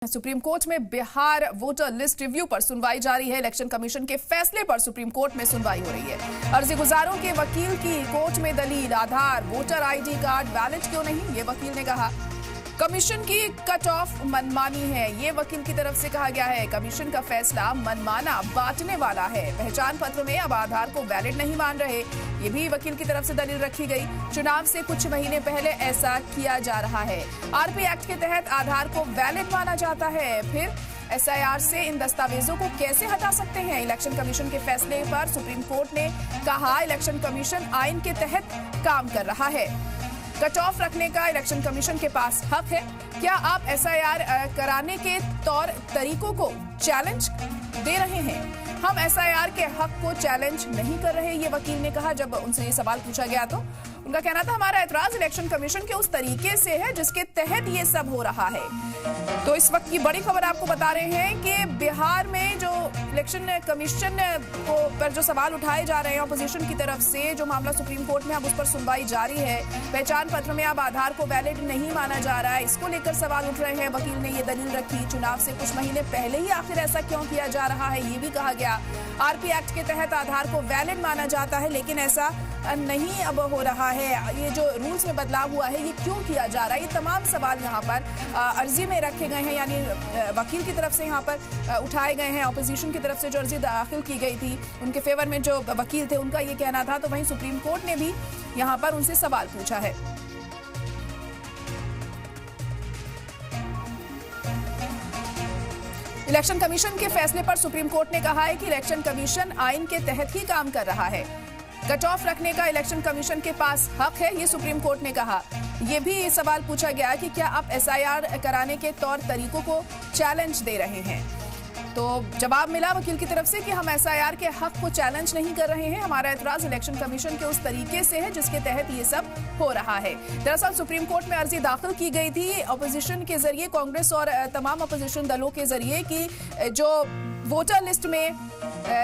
Supreme court में Bihar voter list review पर सुनवाई जारी है। इलेक्शन कमीशन के फैसले पर सुप्रीम कोर्ट में सुनवाई हो रही है। अर्जी गुजारों के वकील की कोर्ट में दलील, आधार वोटर आईडी कार्ड वैलिड क्यों नहीं, ये वकील ने कहा। कमीशन की कट ऑफ मनमानी है, ये वकील की तरफ से कहा गया है। कमीशन का फैसला मनमाना बांटने वाला है। पहचान पत्र में अब आधार को वैलिड नहीं मान रहे, ये भी वकील की तरफ से दलील रखी गई। चुनाव से कुछ महीने पहले ऐसा किया जा रहा है। आरपी एक्ट के तहत आधार को वैलिड माना जाता है, फिर एसआईआर से इन दस्तावेजों को कैसे हटा सकते हैं। इलेक्शन कमीशन के फैसले पर सुप्रीम कोर्ट ने कहा, इलेक्शन कमीशन आइन के तहत काम कर रहा है। कट ऑफ रखने का इलेक्शन कमीशन के पास हक है। क्या आप एसआईआर कराने के तौर तरीकों को चैलेंज दे रहे हैं? हम एसआईआर के हक को चैलेंज नहीं कर रहे, ये वकील ने कहा। जब उनसे ये सवाल पूछा गया तो उनका कहना था, हमारा एतराज इलेक्शन कमीशन के उस तरीके से है जिसके तहत ये सब हो रहा है। तो इस वक्त की बड़ी खबर आपको बता रहे हैं कि बिहार में जो इलेक्शन कमीशन को पर जो सवाल उठाए जा रहे हैं ऑपोजिशन की तरफ से, जो मामला सुप्रीम कोर्ट में अब उस पर सुनवाई जारी है। पहचान पत्र में अब आधार को वैलिड नहीं माना जा रहा है, इसको लेकर सवाल उठ रहे हैं। वकील ने ये दलील रखी, चुनाव से कुछ महीने पहले ही आखिर ऐसा क्यों किया जा रहा है, ये भी कहा गया। आरपी एक्ट के तहत आधार को वैलिड माना जाता है, लेकिन ऐसा नहीं अब हो रहा है। ये जो रूल्स में बदलाव हुआ है, ये क्यों किया जा रहा है, ये तमाम सवाल यहाँ पर अर्जी में रखे गए हैं, यानी वकील की तरफ से यहाँ पर उठाए गए हैं। ऑपोजिशन की तरफ से जो अर्जी दाखिल की गई थी, उनके फेवर में जो वकील थे, उनका ये कहना था। तो वहीं सुप्रीम कोर्ट ने भी यहाँ पर उनसे सवाल पूछा है। इलेक्शन कमीशन के फैसले पर सुप्रीम कोर्ट ने कहा है कि इलेक्शन कमीशन आइन के तहत ही काम कर रहा है। कट ऑफ रखने का इलेक्शन कमीशन के पास हक है, ये सुप्रीम कोर्ट ने कहा। ये भी सवाल पूछा गया कि क्या आप एसआईआर कराने के तौर तरीकों को चैलेंज दे रहे हैं। तो जवाब मिला वकील की तरफ से कि हम एसआईआर के हक को चैलेंज नहीं कर रहे हैं, हमारा एतराज इलेक्शन कमीशन के उस तरीके से है जिसके तहत ये सब हो रहा है। दरअसल सुप्रीम कोर्ट में अर्जी दाखिल की गई थी ऑपोजिशन के जरिए, कांग्रेस और तमाम ऑपोजिशन दलों के जरिए, कि जो वोटर लिस्ट में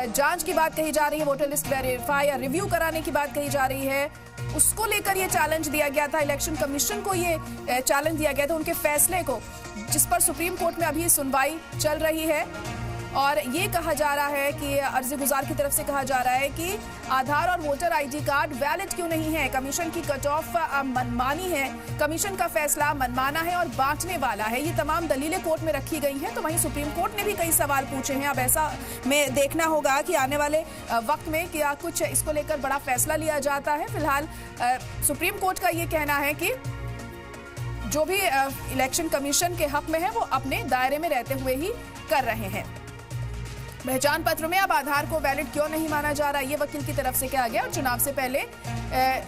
जांच की बात कही जा रही है, वोटर लिस्ट वेरीफाई या रिव्यू कराने की बात कही जा रही है, उसको लेकर ये चैलेंज दिया गया था। इलेक्शन कमीशन को ये चैलेंज दिया गया था, उनके फैसले को, जिस पर सुप्रीम कोर्ट में अभी सुनवाई चल रही है। और ये कहा जा रहा है कि अर्जी गुजार की तरफ से कहा जा रहा है कि आधार और वोटर आईडी कार्ड वैलिड क्यों नहीं है। कमीशन की कट ऑफ मनमानी है, कमीशन का फैसला मनमाना है और बांटने वाला है, ये तमाम दलीलें कोर्ट में रखी गई हैं। तो वहीं सुप्रीम कोर्ट ने भी कई सवाल पूछे हैं। अब ऐसा में देखना होगा कि आने वाले वक्त में क्या कुछ इसको लेकर बड़ा फैसला लिया जाता है। फिलहाल सुप्रीम कोर्ट का ये कहना है कि जो भी इलेक्शन कमीशन के हक में है, वो अपने दायरे में रहते हुए ही कर रहे हैं। पहचान पत्र में अब आधार को वैलिड क्यों नहीं माना जा रहा, ये वकील की तरफ से कहा गया। और चुनाव से पहले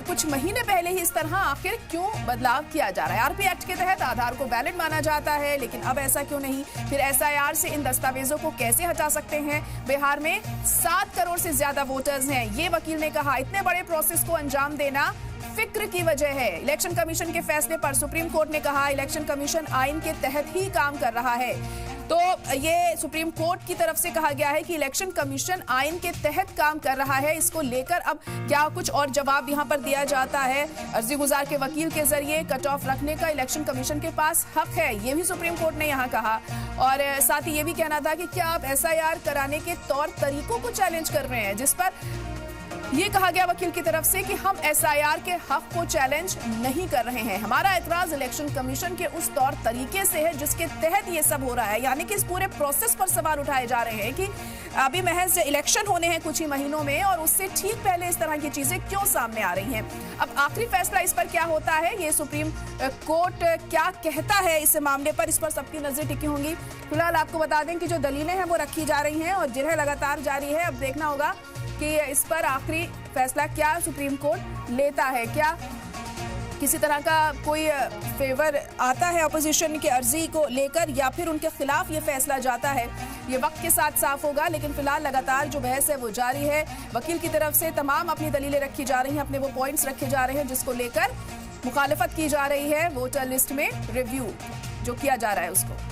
कुछ महीने पहले ही इस तरह आखिर क्यों बदलाव किया जा रहा है। आरपी एक्ट के तहत आधार को वैलिड माना जाता है, लेकिन अब ऐसा क्यों नहीं। फिर एसआईआर से इन दस्तावेजों को कैसे हटा सकते हैं। बिहार में 7 करोड़ से ज्यादा वोटर्स हैं, ये वकील ने कहा। इतने बड़े प्रोसेस को अंजाम देना फिक्र की वजह है। इलेक्शन कमीशन के फैसले पर सुप्रीम कोर्ट ने कहा, इलेक्शन कमीशन आइन के तहत ही काम कर रहा है। तो ये सुप्रीम कोर्ट की तरफ से कहा गया है कि इलेक्शन कमीशन आइन के तहत काम कर रहा है। इसको लेकर अब क्या कुछ और जवाब यहां पर दिया जाता है अर्जी गुजार के वकील के जरिए। कट ऑफ रखने का इलेक्शन कमीशन के पास हक है, ये भी सुप्रीम कोर्ट ने यहां कहा। और साथ ही ये भी कहना था कि क्या आप एसआईआर कराने के तौर तरीकों को चैलेंज कर रहे हैं, जिस पर ये कहा गया वकील की तरफ से कि हम एसआईआर के हक को चैलेंज नहीं कर रहे हैं, हमारा एतराज इलेक्शन कमीशन के उस तौर तरीके से है जिसके तहत ये सब हो रहा है। यानी कि इस पूरे प्रोसेस पर सवाल उठाए जा रहे हैं कि अभी महज इलेक्शन होने हैं कुछ ही महीनों में, और उससे ठीक पहले इस तरह की चीजें क्यों सामने आ रही हैं। अब आखिरी फैसला इस पर क्या होता है, ये सुप्रीम कोर्ट क्या कहता है इस मामले पर, इस पर सबकी नजरें टिकी होंगी। फिलहाल आपको बता दें कि जो दलीलें हैं वो रखी जा रही हैं और जिन्हें लगातार जारी है। अब देखना होगा कि इस पर आखिरी फैसला क्या सुप्रीम कोर्ट लेता है। क्या किसी तरह का कोई फेवर आता है ऑपोजिशन की अर्जी को लेकर, या फिर उनके खिलाफ ये फैसला जाता है, ये वक्त के साथ साफ होगा। लेकिन फिलहाल लगातार जो बहस है वो जारी है। वकील की तरफ से तमाम अपनी दलीलें रखी जा रही हैं, अपने वो पॉइंट्स रखे जा रहे हैं जिसको लेकर मुखालिफत की जा रही है। वोटर लिस्ट में रिव्यू जो किया जा रहा है उसको